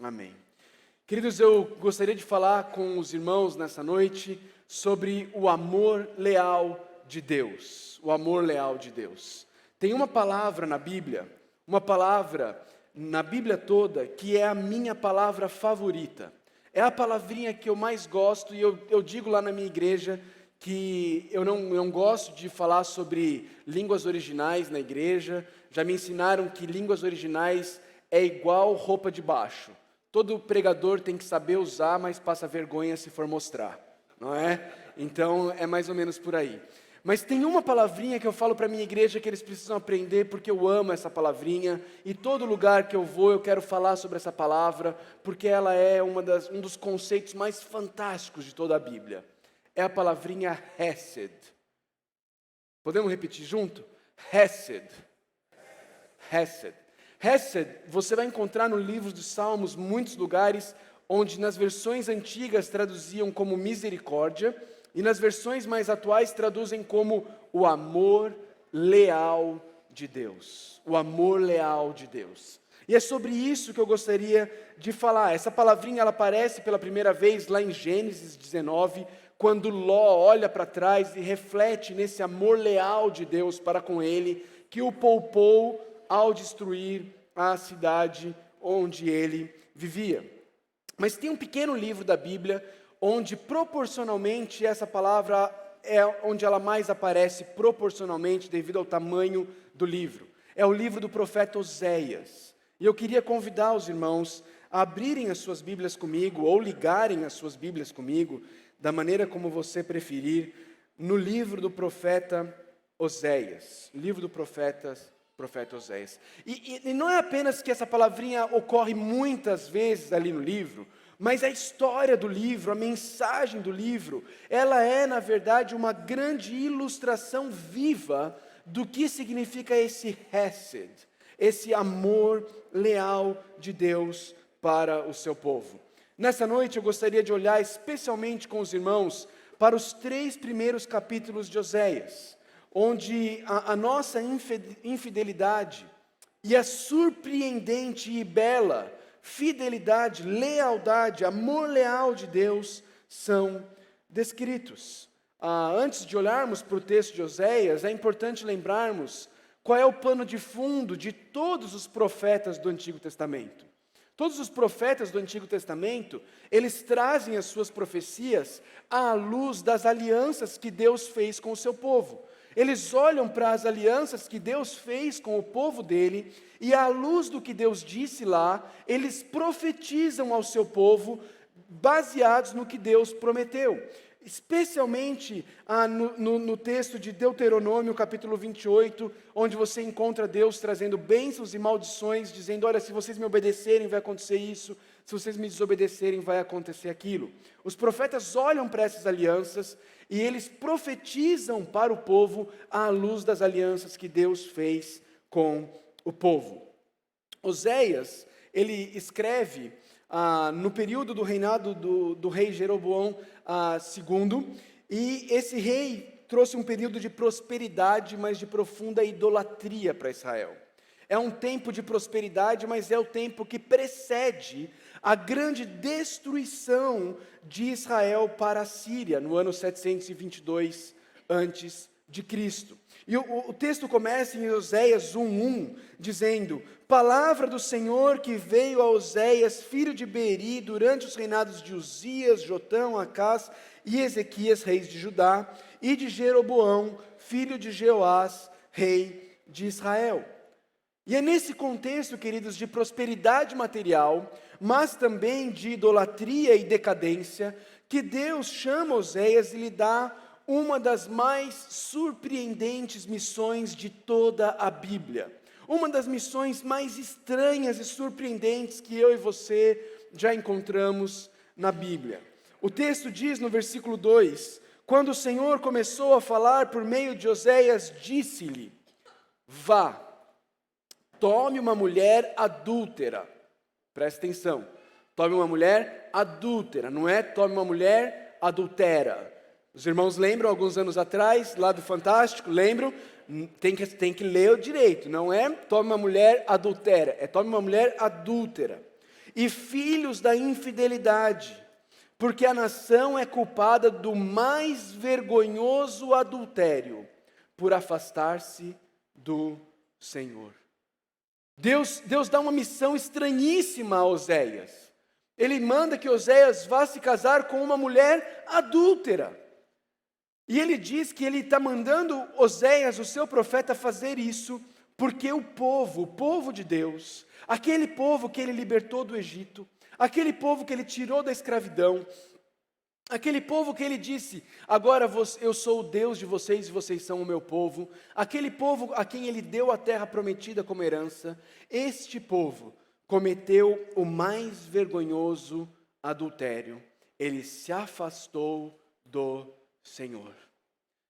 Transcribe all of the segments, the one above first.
Amém. Queridos, eu gostaria de falar com os irmãos nessa noite sobre o amor leal de Deus. O amor leal de Deus. Tem uma palavra na Bíblia toda, que é a minha palavra favorita. É a palavrinha que eu mais gosto, e eu digo lá na minha igreja que eu não gosto de falar sobre línguas originais na igreja. Já me ensinaram que línguas originais é igual roupa de baixo. Todo pregador tem que saber usar, mas passa vergonha se for mostrar, não é? Então, é mais ou menos por aí. Mas tem uma palavrinha que eu falo para a minha igreja que eles precisam aprender, porque eu amo essa palavrinha, e todo lugar que eu vou eu quero falar sobre essa palavra, porque ela é um dos conceitos mais fantásticos de toda a Bíblia. É a palavrinha Hesed. Podemos repetir junto? Hesed. Hesed. Hesed, você vai encontrar no livro dos Salmos muitos lugares onde nas versões antigas traduziam como misericórdia e nas versões mais atuais traduzem como o amor leal de Deus. O amor leal de Deus. E é sobre isso que eu gostaria de falar. Essa palavrinha ela aparece pela primeira vez lá em Gênesis 19, quando Ló olha para trás e reflete nesse amor leal de Deus para com ele, que o poupou ao destruir a cidade onde ele vivia. Mas tem um pequeno livro da Bíblia, onde proporcionalmente essa palavra é onde ela mais aparece, proporcionalmente, devido ao tamanho do livro. É o livro do profeta Oséias. E eu queria convidar os irmãos a abrirem as suas Bíblias comigo, ou ligarem as suas Bíblias comigo, da maneira como você preferir, no livro do profeta Oséias. Livro do profeta Oséias. E não é apenas que essa palavrinha ocorre muitas vezes ali no livro, mas a história do livro, a mensagem do livro, ela é, na verdade, uma grande ilustração viva do que significa esse Hesed, esse amor leal de Deus para o seu povo. Nessa noite eu gostaria de olhar especialmente com os irmãos para os 3 primeiros capítulos de Oséias, onde a nossa infidelidade e a surpreendente e bela fidelidade, lealdade, amor leal de Deus são descritos. Antes de olharmos para o texto de Oséias, é importante lembrarmos qual é o pano de fundo de todos os profetas do Antigo Testamento. Todos os profetas do Antigo Testamento, eles trazem as suas profecias à luz das alianças que Deus fez com o seu povo. Eles olham para as alianças que Deus fez com o povo dele, e à luz do que Deus disse lá, eles profetizam ao seu povo, baseados no que Deus prometeu. Especialmente no texto de Deuteronômio, capítulo 28, onde você encontra Deus trazendo bênçãos e maldições, dizendo, olha, se vocês me obedecerem vai acontecer isso, se vocês me desobedecerem vai acontecer aquilo. Os profetas olham para essas alianças e eles profetizam para o povo à luz das alianças que Deus fez com o povo. Oséias, ele escreve no período do reinado do rei Jeroboão II, e esse rei trouxe um período de prosperidade, mas de profunda idolatria para Israel. É um tempo de prosperidade, mas é o tempo que precede a grande destruição de Israel para a Síria, no ano 722 a.C. E o texto começa em Oséias 1:1, dizendo, palavra do Senhor que veio a Oséias, filho de Beeri, durante os reinados de Uzias, Jotão, Acás e Ezequias, reis de Judá, e de Jeroboão, filho de Jeoás, rei de Israel. E é nesse contexto, queridos, de prosperidade material, mas também de idolatria e decadência, que Deus chama Oséias e lhe dá uma das mais surpreendentes missões de toda a Bíblia. Uma das missões mais estranhas e surpreendentes que eu e você já encontramos na Bíblia. O texto diz no versículo 2, quando o Senhor começou a falar por meio de Oséias, disse-lhe, vá, tome uma mulher adúltera. Presta atenção, tome uma mulher adúltera, não é tome uma mulher adultera. Os irmãos lembram, alguns anos atrás, lá do Fantástico, lembram? Tem que ler direito, não é tome uma mulher adultera, é tome uma mulher adúltera. e filhos da infidelidade, porque a nação é culpada do mais vergonhoso adultério, por afastar-se do Senhor. Deus dá uma missão estranhíssima a Oséias. Ele manda que Oséias vá se casar com uma mulher adúltera. E ele diz que ele está mandando Oséias, o seu profeta, fazer isso, porque o povo de Deus, aquele povo que ele libertou do Egito, aquele povo que ele tirou da escravidão, aquele povo que ele disse, agora eu sou o Deus de vocês e vocês são o meu povo, aquele povo a quem ele deu a terra prometida como herança, este povo cometeu o mais vergonhoso adultério, ele se afastou do Senhor.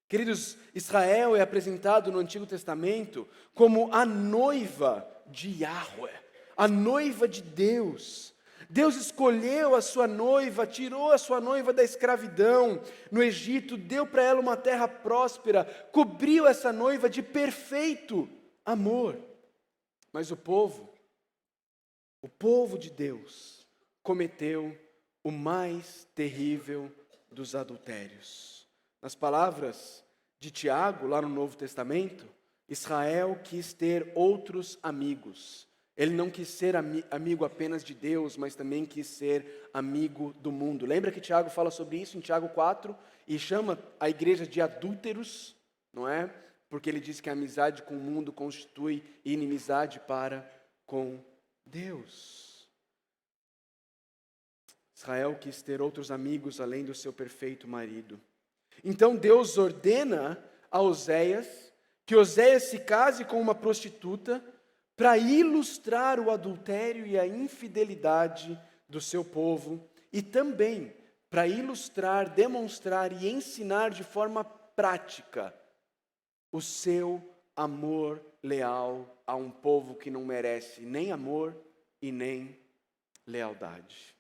Queridos, Israel é apresentado no Antigo Testamento como a noiva de Yahweh, a noiva de Deus. Deus escolheu a sua noiva, tirou a sua noiva da escravidão no Egito, deu para ela uma terra próspera, cobriu essa noiva de perfeito amor. Mas o povo de Deus, cometeu o mais terrível dos adultérios. Nas palavras de Tiago, lá no Novo Testamento, Israel quis ter outros amigos. Ele não quis ser amigo apenas de Deus, mas também quis ser amigo do mundo. Lembra que Tiago fala sobre isso em Tiago 4 e chama a igreja de adúlteros, não é? Porque ele diz que a amizade com o mundo constitui inimizade para com Deus. Israel quis ter outros amigos além do seu perfeito marido. Então Deus ordena a Oséias que Oséias se case com uma prostituta para ilustrar o adultério e a infidelidade do seu povo e também para ilustrar, demonstrar e ensinar de forma prática o seu amor leal a um povo que não merece nem amor e nem lealdade.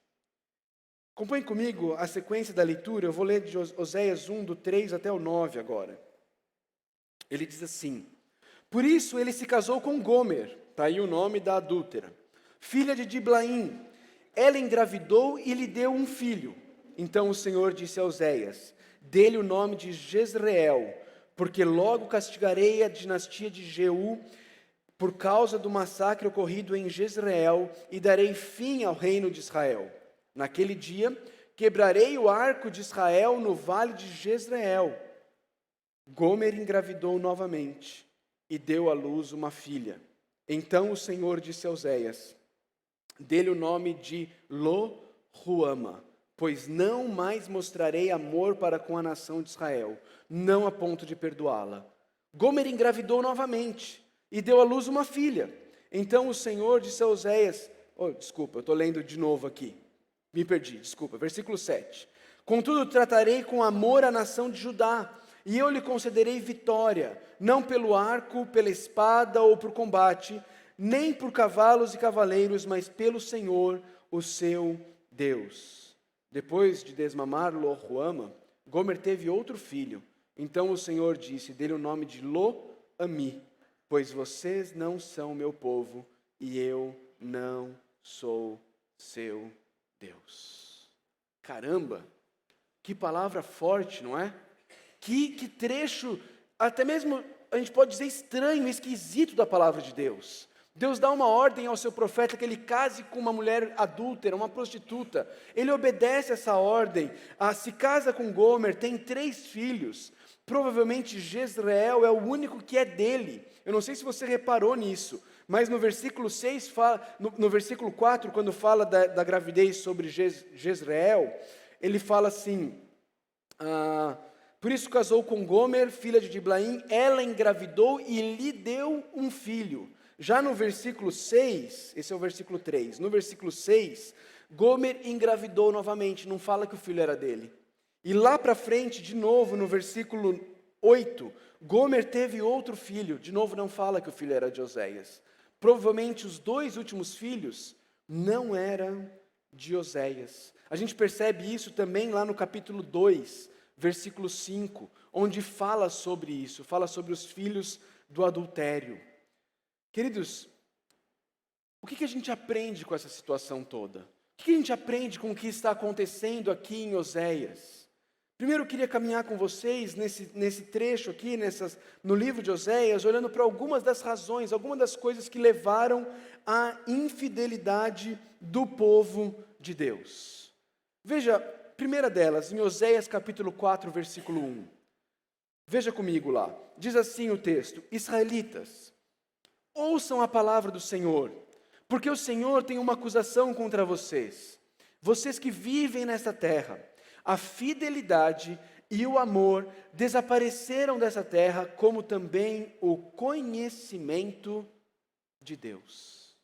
Acompanhe comigo a sequência da leitura, eu vou ler de Oséias 1, do 3 até o 9 agora. Ele diz assim: por isso ele se casou com Gomer, está aí o nome da adúltera, filha de Diblaim. Ela engravidou e lhe deu um filho. Então o Senhor disse a Oséias: dê-lhe o nome de Jezreel, porque logo castigarei a dinastia de Jeú por causa do massacre ocorrido em Jezreel e darei fim ao reino de Israel. Naquele dia, quebrarei o arco de Israel no vale de Jezreel. Gomer engravidou novamente e deu à luz uma filha. Então o Senhor disse a Oséias: dê-lhe o nome de Lo-Ruama, pois não mais mostrarei amor para com a nação de Israel, não a ponto de perdoá-la. Gomer engravidou novamente e deu à luz uma filha. Então o Senhor disse a Oséias, eu estou lendo de novo aqui. Me perdi, desculpa. Versículo 7. Contudo, tratarei com amor a nação de Judá, e eu lhe concederei vitória, não pelo arco, pela espada ou por combate, nem por cavalos e cavaleiros, mas pelo Senhor, o seu Deus. Depois de desmamar Lo-Ruama, Gomer teve outro filho. Então o Senhor disse, dê-lhe o nome de Lo-Ami, pois vocês não são meu povo, e eu não sou seu Deus. Caramba, que palavra forte, não é? Que trecho, até mesmo a gente pode dizer estranho, esquisito da palavra de Deus. Deus dá uma ordem ao seu profeta que ele case com uma mulher adúltera, uma prostituta. Ele obedece essa ordem, se casa com Gomer, tem 3 filhos. Provavelmente Jezreel é o único que é dele. Eu não sei se você reparou nisso, mas no versículo 6, no versículo 4, quando fala da gravidez sobre Jezreel, ele fala assim, por isso casou com Gomer, filha de Diblaim, ela engravidou e lhe deu um filho. Já no versículo 6, esse é o versículo 3, no versículo 6, Gomer engravidou novamente, não fala que o filho era dele. E lá para frente, de novo, no versículo 8, Gomer teve outro filho, de novo não fala que o filho era de Oséias. Provavelmente os 2 últimos filhos não eram de Oséias. A gente percebe isso também lá no capítulo 2, versículo 5, onde fala sobre isso, fala sobre os filhos do adultério. Queridos, O que a gente aprende com essa situação toda? O que a gente aprende com o que está acontecendo aqui em Oséias? Primeiro eu queria caminhar com vocês nesse trecho aqui, no livro de Oséias, olhando para algumas das razões, algumas das coisas que levaram à infidelidade do povo de Deus. Veja, primeira delas, em Oséias capítulo 4, versículo 1. Veja comigo lá, diz assim o texto: Israelitas, ouçam a palavra do Senhor, porque o Senhor tem uma acusação contra vocês, vocês que vivem nesta terra. A fidelidade e o amor desapareceram dessa terra, como também o conhecimento de Deus.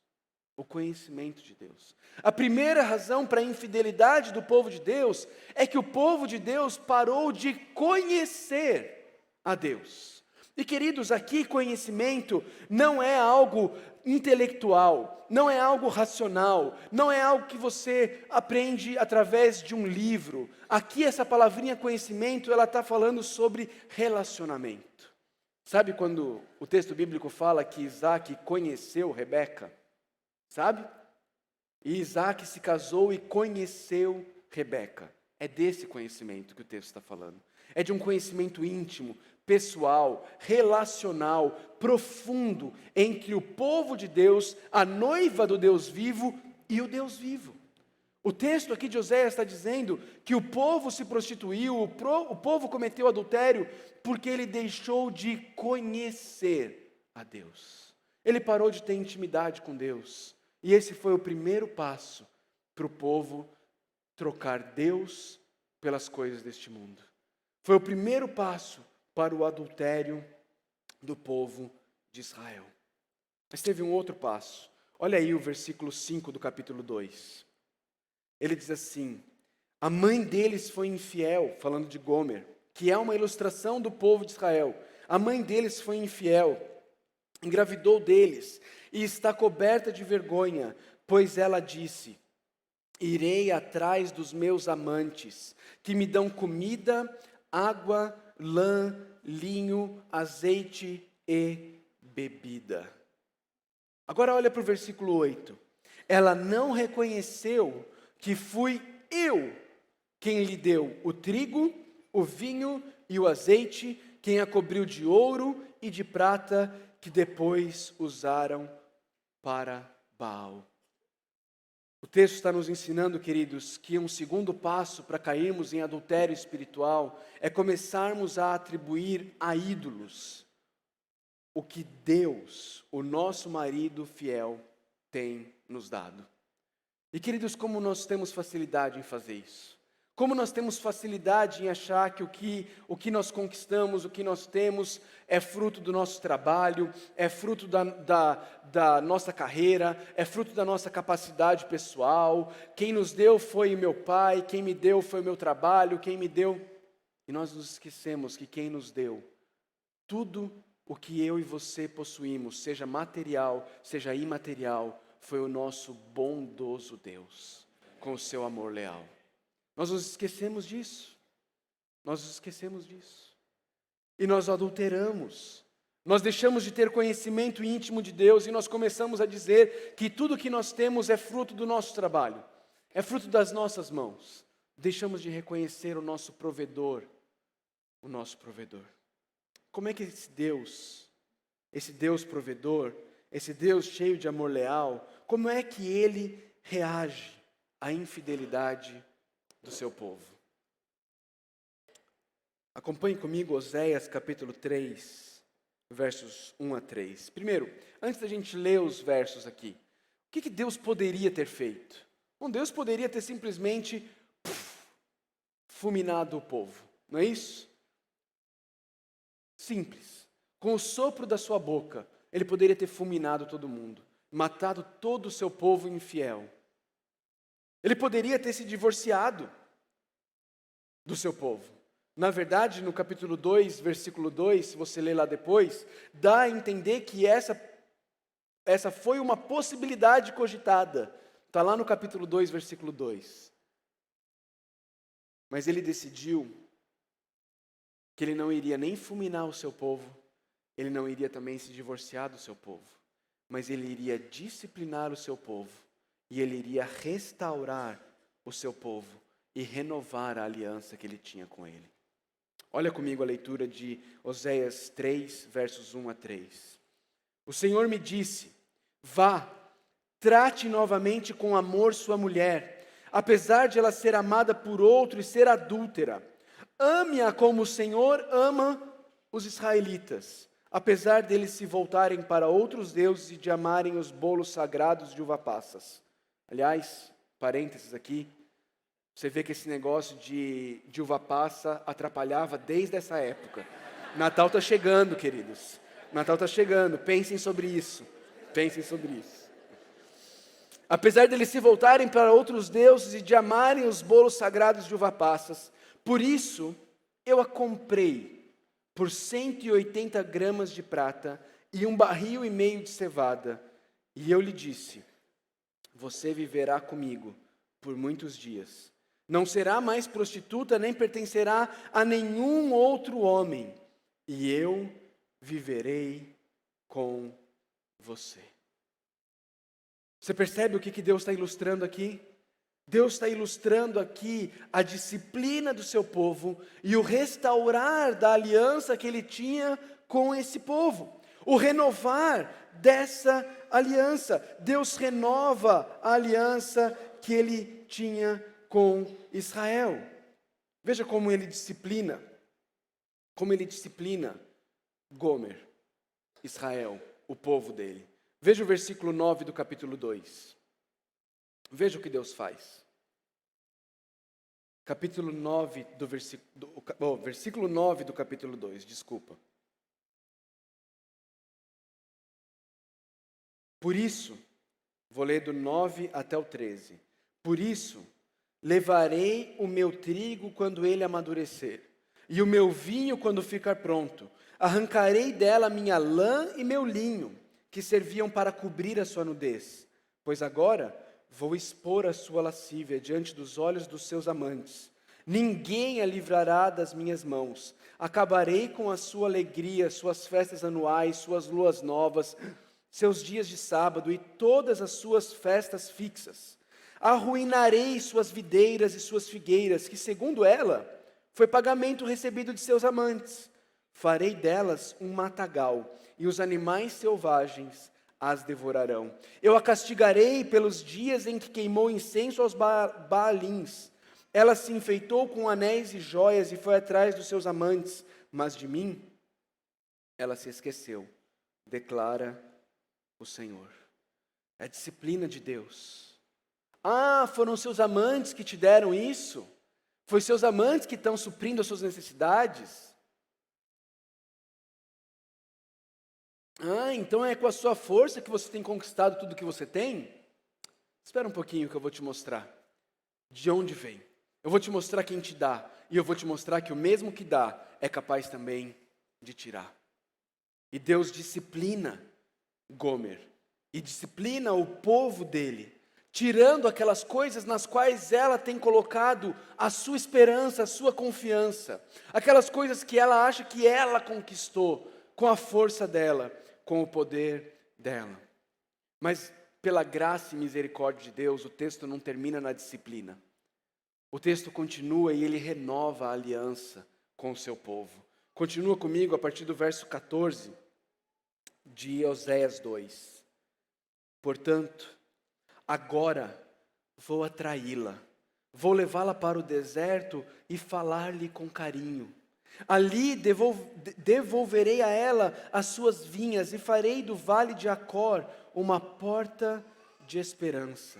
O conhecimento de Deus. A primeira razão para a infidelidade do povo de Deus é que o povo de Deus parou de conhecer a Deus. E queridos, aqui conhecimento não é algo intelectual, não é algo racional, não é algo que você aprende através de um livro. Aqui essa palavrinha conhecimento, ela está falando sobre relacionamento. Sabe quando o texto bíblico fala que Isaac conheceu Rebeca? Sabe? E Isaac se casou e conheceu Rebeca. É desse conhecimento que o texto está falando. É de um conhecimento íntimo, pessoal, relacional, profundo, entre o povo de Deus, a noiva do Deus vivo e o Deus vivo. O texto aqui de Oséias está dizendo que o povo se prostituiu, o povo cometeu adultério, porque ele deixou de conhecer a Deus. Ele parou de ter intimidade com Deus. E esse foi o primeiro passo para o povo trocar Deus pelas coisas deste mundo. Foi o primeiro passo para o adultério do povo de Israel. Mas teve um outro passo. Olha aí o versículo 5 do capítulo 2. Ele diz assim: a mãe deles foi infiel, falando de Gomer, que é uma ilustração do povo de Israel. A mãe deles foi infiel, engravidou deles, e está coberta de vergonha, pois ela disse: irei atrás dos meus amantes, que me dão comida, água, lã, linho, azeite e bebida. Agora olha para o versículo 8. Ela não reconheceu que fui eu quem lhe deu o trigo, o vinho e o azeite, quem a cobriu de ouro e de prata, que depois usaram para Baal. O texto está nos ensinando, queridos, que um segundo passo para cairmos em adultério espiritual é começarmos a atribuir a ídolos o que Deus, o nosso marido fiel, tem nos dado. E queridos, como nós temos facilidade em fazer isso? Como nós temos facilidade em achar que o que nós conquistamos, o que nós temos, é fruto do nosso trabalho, é fruto da nossa carreira, é fruto da nossa capacidade pessoal. Quem nos deu foi meu pai, quem me deu foi o meu trabalho, quem me deu... E nós nos esquecemos que quem nos deu tudo o que eu e você possuímos, seja material, seja imaterial, foi o nosso bondoso Deus, com o seu amor leal. Nós nos esquecemos disso. Nós nos esquecemos disso. E nós adulteramos. Nós deixamos de ter conhecimento íntimo de Deus e nós começamos a dizer que tudo que nós temos é fruto do nosso trabalho, é fruto das nossas mãos. Deixamos de reconhecer o nosso provedor, o nosso provedor. Como é que esse Deus provedor, esse Deus cheio de amor leal, como é que ele reage à infidelidade do seu povo? Acompanhe comigo Oséias capítulo 3, versos 1 a 3. Primeiro, antes da gente ler os versos aqui, o que Deus poderia ter feito? Bom, Deus poderia ter simplesmente fulminado o povo, não é isso? Simples. Com o sopro da sua boca, ele poderia ter fulminado todo mundo, matado todo o seu povo infiel. Ele poderia ter se divorciado do seu povo. Na verdade, no capítulo 2, versículo 2, se você ler lá depois, dá a entender que essa foi uma possibilidade cogitada. Está lá no capítulo 2, versículo 2. Mas ele decidiu que ele não iria nem fulminar o seu povo, ele não iria também se divorciar do seu povo. mas ele iria disciplinar o seu povo, e ele iria restaurar o seu povo e renovar a aliança que ele tinha com ele. Olha comigo a leitura de Oséias 3, versos 1 a 3. O Senhor me disse: vá, trate novamente com amor sua mulher, apesar de ela ser amada por outro e ser adúltera. Ame-a como o Senhor ama os israelitas, apesar deles se voltarem para outros deuses e de amarem os bolos sagrados de uva passas. Aliás, parênteses aqui, você vê que esse negócio de uva passa atrapalhava desde essa época. Natal está chegando, queridos. Natal está chegando, pensem sobre isso. Pensem sobre isso. Apesar deles se voltarem para outros deuses e de amarem os bolos sagrados de uva passas, por isso eu a comprei por 180 gramas de prata e 1,5 barril de cevada. E eu lhe disse: você viverá comigo por muitos dias. Não será mais prostituta, nem pertencerá a nenhum outro homem. E eu viverei com você. Você percebe o que Deus está ilustrando aqui? Deus está ilustrando aqui a disciplina do seu povo e o restaurar da aliança que ele tinha com esse povo. O renovar dessa aliança. Deus renova a aliança que ele tinha com Israel. Veja como ele disciplina Gomer, Israel, o povo dele. Veja o versículo 9 do capítulo 2. Veja o que Deus faz. Capítulo 9 do versículo 9 do capítulo 2, desculpa. Por isso, vou ler do 9 até o 13. Por isso, levarei o meu trigo quando ele amadurecer, e o meu vinho quando ficar pronto. Arrancarei dela minha lã e meu linho, que serviam para cobrir a sua nudez. Pois agora vou expor a sua lascívia diante dos olhos dos seus amantes. Ninguém a livrará das minhas mãos. Acabarei com a sua alegria, suas festas anuais, suas luas novas, seus dias de sábado e todas as suas festas fixas. Arruinarei suas videiras e suas figueiras, que segundo ela, foi pagamento recebido de seus amantes. Farei delas um matagal, e os animais selvagens as devorarão. Eu a castigarei pelos dias em que queimou incenso aos Baalins. Ela se enfeitou com anéis e joias e foi atrás dos seus amantes, mas de mim ela se esqueceu, declara o Senhor. É a disciplina de Deus. Ah, foram seus amantes que te deram isso? Foi seus amantes que estão suprindo as suas necessidades? Ah, então é com a sua força que você tem conquistado tudo que você tem? Espera um pouquinho que eu vou te mostrar de onde vem. Eu vou te mostrar quem te dá. E eu vou te mostrar que o mesmo que dá é capaz também de tirar. E Deus disciplina Gomer. E disciplina o povo dele, tirando aquelas coisas nas quais ela tem colocado a sua esperança, a sua confiança. Aquelas coisas que ela acha que ela conquistou com a força dela, com o poder dela. Mas pela graça e misericórdia de Deus, o texto não termina na disciplina. O texto continua e ele renova a aliança com o seu povo. Continua comigo a partir do verso 14 de Oséias 2. Portanto, agora vou atraí-la, vou levá-la para o deserto e falar-lhe com carinho. Ali devolverei a ela as suas vinhas e farei do vale de Acor uma porta de esperança.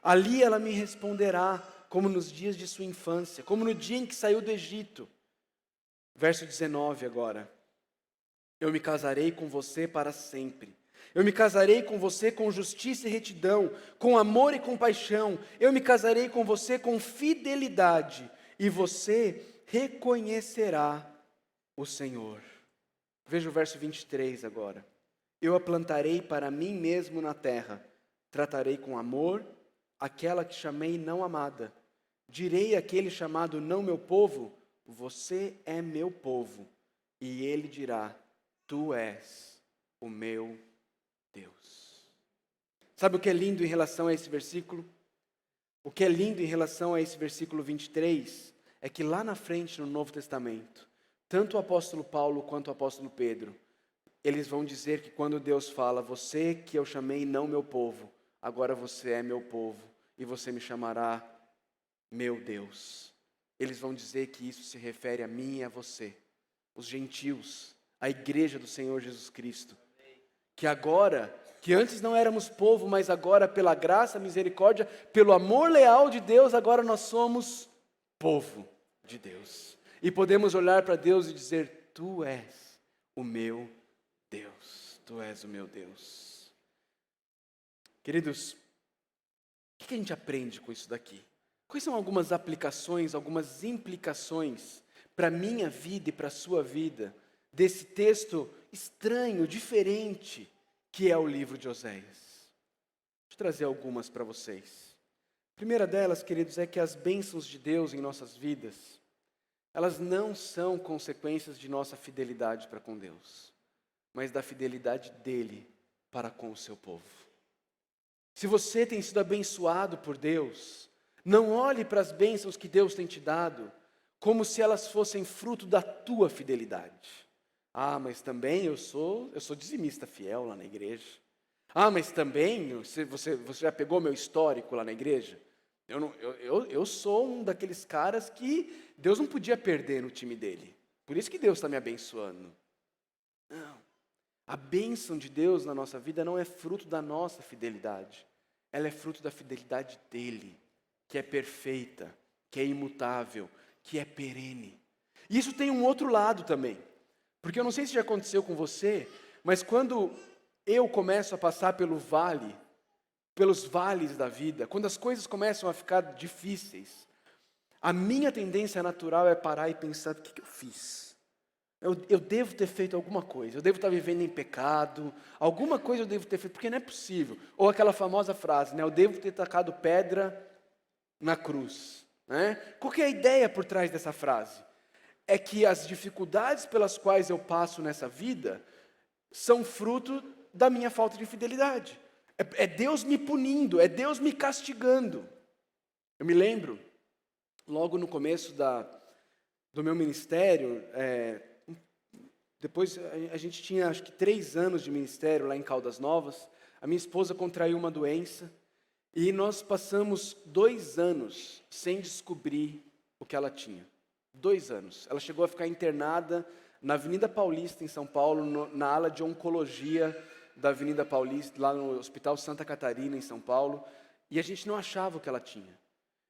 Ali ela me responderá como nos dias de sua infância, como no dia em que saiu do Egito. Verso 19 agora. Eu me casarei com você para sempre. Eu me casarei com você com justiça e retidão, com amor e compaixão. Eu me casarei com você com fidelidade, e você reconhecerá o Senhor. Veja o verso 23 agora. Eu a plantarei para mim mesmo na terra. Tratarei com amor aquela que chamei não amada. Direi àquele chamado não meu povo, você é meu povo. E ele dirá, tu és o meu Deus. Sabe o que é lindo em relação a esse versículo? O que é lindo em relação a esse versículo 23 é que lá na frente no Novo Testamento, tanto o apóstolo Paulo quanto o apóstolo Pedro, eles vão dizer que quando Deus fala, você que eu chamei não meu povo, agora você é meu povo e você me chamará meu Deus. Eles vão dizer que isso se refere a mim e a você, os gentios, a igreja do Senhor Jesus Cristo. Que agora, que antes não éramos povo, mas agora pela graça, misericórdia, pelo amor leal de Deus, agora nós somos povo de Deus. E podemos olhar para Deus e dizer, tu és o meu Deus, tu és o meu Deus. Queridos, o que a gente aprende com isso daqui? Quais são algumas aplicações, algumas implicações para a minha vida e para a sua vida desse texto estranho, diferente, que é o livro de Oséias? Deixa eu trazer algumas para vocês. A primeira delas, queridos, é que as bênçãos de Deus em nossas vidas, elas não são consequências de nossa fidelidade para com Deus, mas da fidelidade dele para com o seu povo. Se você tem sido abençoado por Deus, não olhe para as bênçãos que Deus tem te dado como se elas fossem fruto da tua fidelidade. Ah, mas também eu sou dizimista fiel lá na igreja. Ah, mas também você já pegou meu histórico lá na igreja? Eu sou um daqueles caras que Deus não podia perder no time dele. Por isso que Deus está me abençoando. Não. A bênção de Deus na nossa vida não é fruto da nossa fidelidade. Ela é fruto da fidelidade dele, que é perfeita, que é imutável, que é perene. E isso tem um outro lado também. Porque eu não sei se já aconteceu com você, mas quando eu começo a passar pelos vales da vida, quando as coisas começam a ficar difíceis, a minha tendência natural é parar e pensar, o que eu fiz? Eu devo ter feito alguma coisa, eu devo estar vivendo em pecado, alguma coisa eu devo ter feito, porque não é possível. Ou aquela famosa frase, né? Eu devo ter tacado pedra na cruz. Né? Qual que é a ideia por trás dessa frase? É que as dificuldades pelas quais eu passo nessa vida são fruto da minha falta de fidelidade. É Deus me punindo, é Deus me castigando. Eu me lembro, logo no começo do meu ministério, depois a gente tinha acho que 3 anos de ministério lá em Caldas Novas, a minha esposa contraiu uma doença e nós passamos 2 anos sem descobrir o que ela tinha. 2 anos. Ela chegou a ficar internada na Avenida Paulista, em São Paulo, na ala de oncologia da Avenida Paulista, lá no Hospital Santa Catarina, em São Paulo, e a gente não achava o que ela tinha.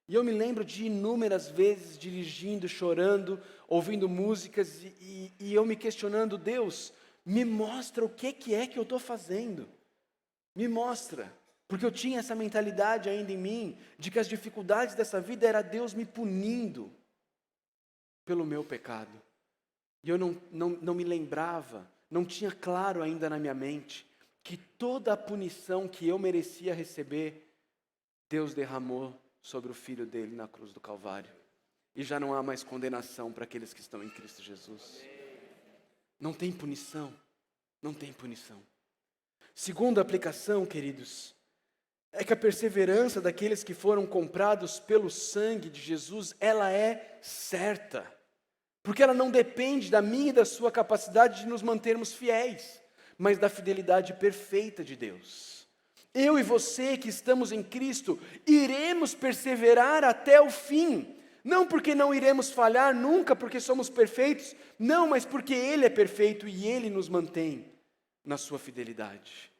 E eu me lembro de inúmeras vezes dirigindo, chorando, ouvindo músicas, e eu me questionando, Deus, me mostra o que é que eu estou fazendo. Me mostra. Porque eu tinha essa mentalidade ainda em mim, de que as dificuldades dessa vida era Deus me punindo pelo meu pecado. E eu não me lembrava, não tinha claro ainda na minha mente, que toda a punição que eu merecia receber, Deus derramou sobre o Filho dele na cruz do Calvário. E já não há mais condenação para aqueles que estão em Cristo Jesus. Não tem punição, não tem punição. Segunda aplicação, queridos, é que a perseverança daqueles que foram comprados pelo sangue de Jesus, ela é certa. Porque ela não depende da minha e da sua capacidade de nos mantermos fiéis, mas da fidelidade perfeita de Deus. Eu e você que estamos em Cristo, iremos perseverar até o fim. Não porque não iremos falhar nunca, porque somos perfeitos. Não, mas porque Ele é perfeito e Ele nos mantém na sua fidelidade.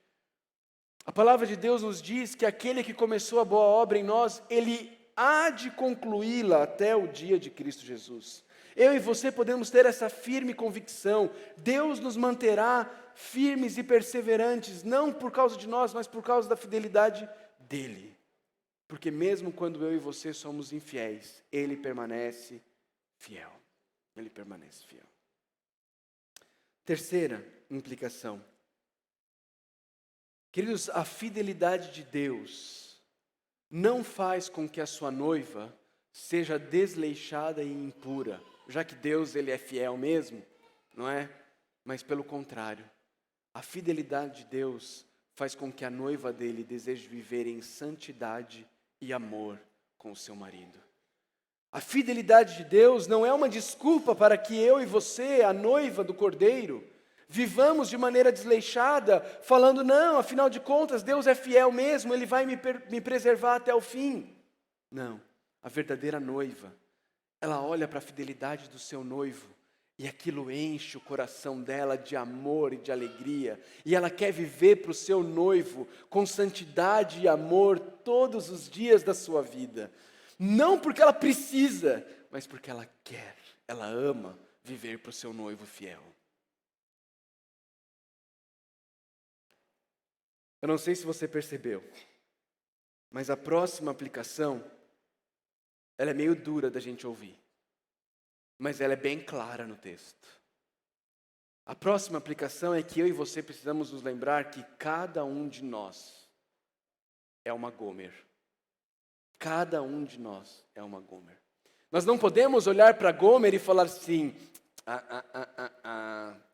A palavra de Deus nos diz que aquele que começou a boa obra em nós, Ele há de concluí-la até o dia de Cristo Jesus. Eu e você podemos ter essa firme convicção. Deus nos manterá firmes e perseverantes, não por causa de nós, mas por causa da fidelidade dEle. Porque mesmo quando eu e você somos infiéis, Ele permanece fiel. Ele permanece fiel. Terceira implicação. Queridos, a fidelidade de Deus não faz com que a sua noiva seja desleixada e impura, já que Deus ele é fiel mesmo, não é? Mas pelo contrário, a fidelidade de Deus faz com que a noiva dele deseje viver em santidade e amor com o seu marido. A fidelidade de Deus não é uma desculpa para que eu e você, a noiva do Cordeiro, vivamos de maneira desleixada, falando, não, afinal de contas, Deus é fiel mesmo, Ele vai me preservar até o fim. Não, a verdadeira noiva, ela olha para a fidelidade do seu noivo, e aquilo enche o coração dela de amor e de alegria, e ela quer viver para o seu noivo com santidade e amor todos os dias da sua vida. Não porque ela precisa, mas porque ela quer, ela ama viver para o seu noivo fiel. Eu não sei se você percebeu, mas a próxima aplicação, ela é meio dura da gente ouvir, mas ela é bem clara no texto. A próxima aplicação é que eu e você precisamos nos lembrar que cada um de nós é uma Gomer. Cada um de nós é uma Gomer. Nós não podemos olhar para Gomer e falar assim,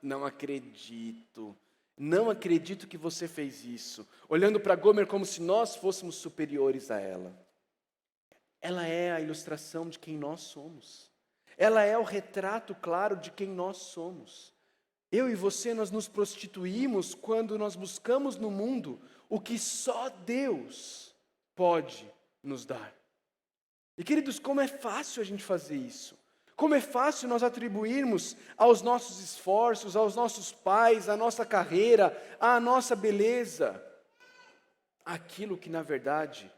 não acredito. Não acredito que você fez isso. Olhando para Gomer como se nós fôssemos superiores a ela. Ela é a ilustração de quem nós somos. Ela é o retrato claro de quem nós somos. Eu e você, nós nos prostituímos quando nós buscamos no mundo o que só Deus pode nos dar. E queridos, como é fácil a gente fazer isso. Como é fácil nós atribuirmos aos nossos esforços, aos nossos pais, à nossa carreira, à nossa beleza, aquilo que na verdade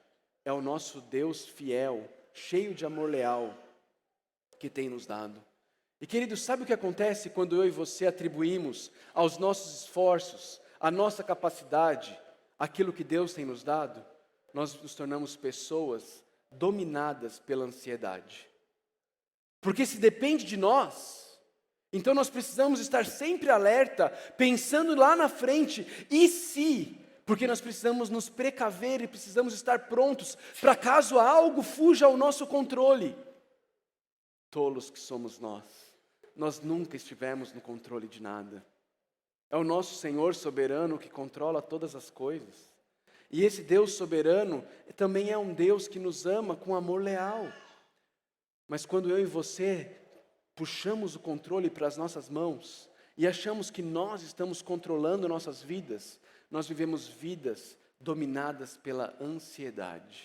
é o nosso Deus fiel, cheio de amor leal, que tem nos dado. E queridos, sabe o que acontece quando eu e você atribuímos aos nossos esforços, à nossa capacidade, aquilo que Deus tem nos dado? Nós nos tornamos pessoas dominadas pela ansiedade. Porque se depende de nós, então nós precisamos estar sempre alerta, pensando lá na frente, e se? Porque nós precisamos nos precaver e precisamos estar prontos, para caso algo fuja ao nosso controle. Tolos que somos nós nunca estivemos no controle de nada. É o nosso Senhor soberano que controla todas as coisas. E esse Deus soberano também é um Deus que nos ama com amor leal. Mas quando eu e você puxamos o controle para as nossas mãos e achamos que nós estamos controlando nossas vidas, nós vivemos vidas dominadas pela ansiedade.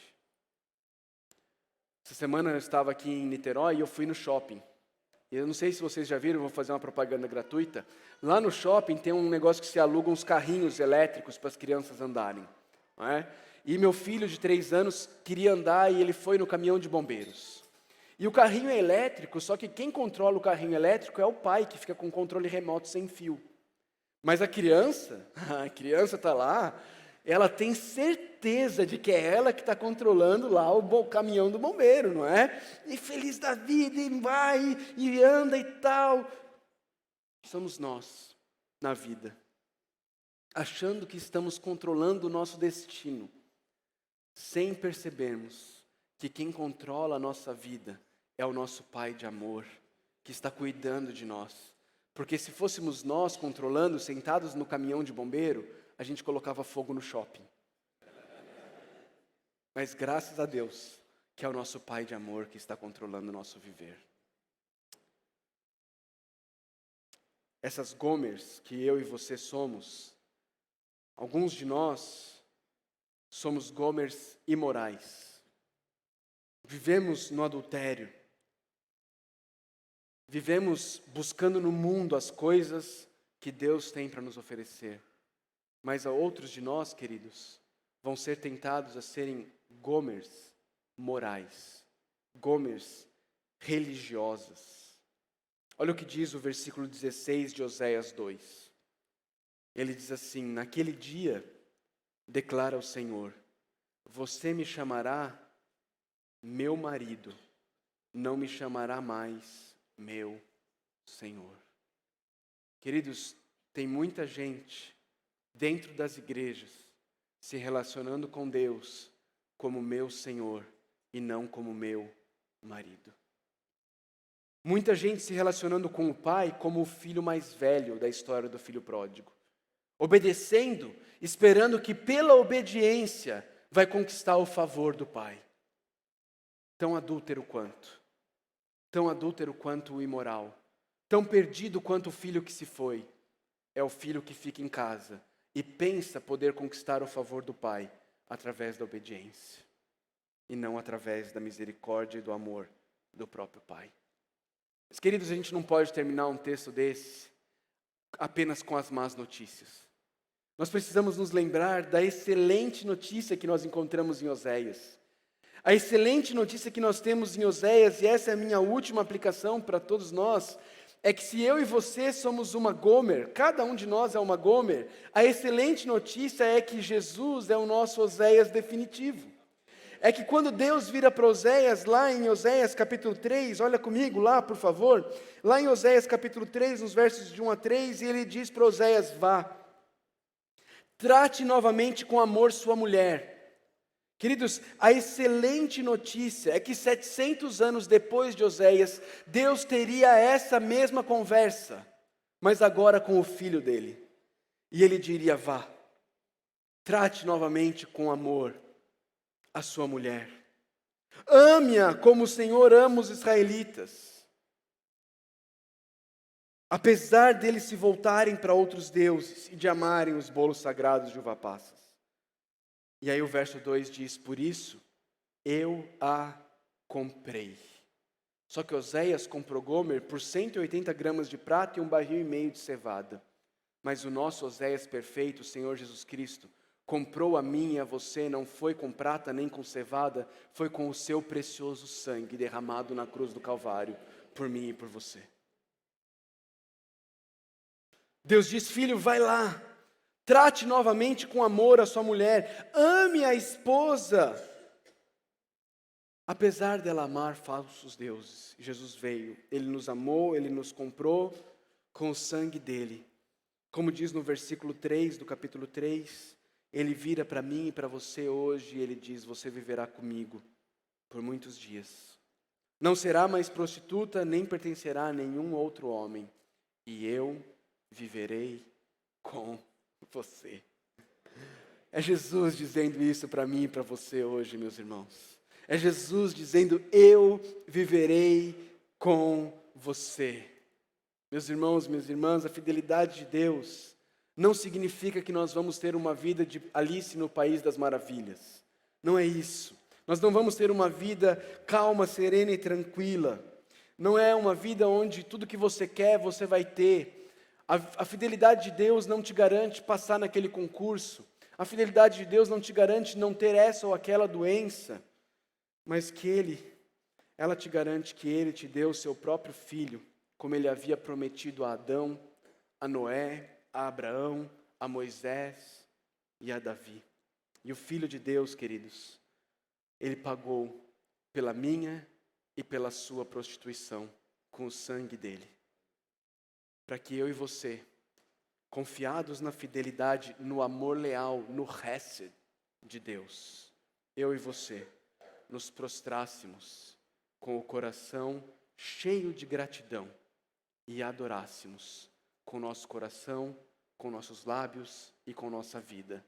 Essa semana eu estava aqui em Niterói e eu fui no shopping. Eu não sei se vocês já viram, vou fazer uma propaganda gratuita. Lá no shopping tem um negócio que se aluga uns carrinhos elétricos para as crianças andarem. Não é? E meu filho de 3 anos queria andar e ele foi no caminhão de bombeiros. E o carrinho é elétrico, só que quem controla o carrinho elétrico é o pai, que fica com o controle remoto sem fio. Mas a criança está lá, ela tem certeza de que é ela que está controlando lá o caminhão do bombeiro, não é? E feliz da vida, e vai, e anda e tal. Somos nós, na vida, achando que estamos controlando o nosso destino, sem percebermos que quem controla a nossa vida é o nosso Pai de amor, que está cuidando de nós. Porque se fôssemos nós controlando, sentados no caminhão de bombeiro, a gente colocava fogo no shopping. Mas graças a Deus, que é o nosso Pai de amor que está controlando o nosso viver. Essas Gomers que eu e você somos, alguns de nós somos Gomers imorais. Vivemos no adultério. Vivemos buscando no mundo as coisas que Deus tem para nos oferecer. Mas a outros de nós, queridos, vão ser tentados a serem Gomers morais, Gomers religiosas. Olha o que diz o versículo 16 de Oséias 2. Ele diz assim: naquele dia, declara o Senhor, você me chamará meu marido, não me chamará mais meu Senhor. Queridos, tem muita gente dentro das igrejas se relacionando com Deus como meu Senhor e não como meu marido. Muita gente se relacionando com o pai como o filho mais velho da história do filho pródigo. obedecendo, esperando que pela obediência vai conquistar o favor do Pai. Tão adúltero quanto o imoral, tão perdido quanto o filho que se foi, é o filho que fica em casa e pensa poder conquistar o favor do Pai através da obediência, e não através da misericórdia e do amor do próprio Pai. Mas, queridos, a gente não pode terminar um texto desse apenas com as más notícias. Nós precisamos nos lembrar da excelente notícia que nós encontramos em Oséias. A excelente notícia que nós temos em Oséias, e essa é a minha última aplicação para todos nós, é que se eu e você somos uma Gomer, cada um de nós é uma Gomer, a excelente notícia é que Jesus é o nosso Oséias definitivo. É que quando Deus vira para Oséias, lá em Oséias capítulo 3, olha comigo lá, por favor, lá em Oséias capítulo 3, nos versos de 1 a 3, e ele diz para Oséias: vá, trate novamente com amor sua mulher. Queridos, a excelente notícia é que 700 anos depois de Oséias, Deus teria essa mesma conversa, mas agora com o filho dele. E ele diria: vá, trate novamente com amor a sua mulher. Ame-a como o Senhor ama os israelitas. Apesar deles se voltarem para outros deuses e de amarem os bolos sagrados de uva passas. E aí o verso 2 diz: por isso eu a comprei. Só que Oséias comprou Gomer por 180 gramas de prata e 1,5 barril de cevada. Mas o nosso Oséias perfeito, o Senhor Jesus Cristo, comprou a mim e a você, não foi com prata nem com cevada, foi com o seu precioso sangue derramado na cruz do Calvário, por mim e por você. Deus diz: filho, vai lá, trate novamente com amor a sua mulher, ame a esposa, apesar dela amar falsos deuses. Jesus veio, Ele nos amou, Ele nos comprou com o sangue dEle. Como diz no versículo 3 do capítulo 3, Ele vira para mim e para você hoje e Ele diz: você viverá comigo por muitos dias. Não será mais prostituta, nem pertencerá a nenhum outro homem, e eu viverei com você. É Jesus dizendo isso para mim e para você hoje, meus irmãos. É Jesus dizendo: eu viverei com você. Meus irmãos, minhas irmãs, a fidelidade de Deus não significa que nós vamos ter uma vida de Alice no País das Maravilhas. Não é isso. Nós não vamos ter uma vida calma, serena e tranquila. Não é uma vida onde tudo que você quer, você vai ter. A fidelidade de Deus não te garante passar naquele concurso. A fidelidade de Deus não te garante não ter essa ou aquela doença. Mas ela te garante que Ele te deu o seu próprio filho, como Ele havia prometido a Adão, a Noé, a Abraão, a Moisés e a Davi. E o Filho de Deus, queridos, Ele pagou pela minha e pela sua prostituição com o sangue dEle. Para que eu e você, confiados na fidelidade, no amor leal, no Hesed de Deus, eu e você, nos prostrássemos com o coração cheio de gratidão e adorássemos com nosso coração, com nossos lábios e com nossa vida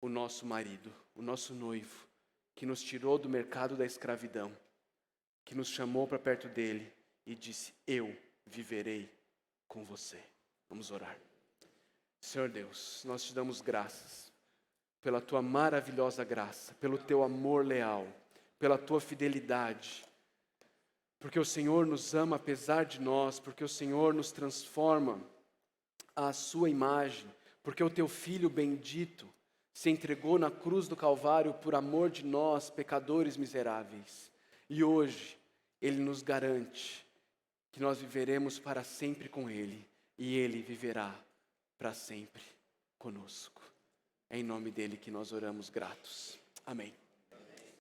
o nosso marido, o nosso noivo, que nos tirou do mercado da escravidão, que nos chamou para perto dele e disse: eu viverei com você. Vamos orar. Senhor Deus, nós te damos graças pela tua maravilhosa graça, pelo teu amor leal, pela tua fidelidade, porque o Senhor nos ama apesar de nós, porque o Senhor nos transforma à sua imagem, porque o teu Filho bendito se entregou na cruz do Calvário por amor de nós, pecadores miseráveis. E hoje Ele nos garante que nós viveremos para sempre com Ele, e Ele viverá para sempre conosco. É em nome dEle que nós oramos gratos. Amém.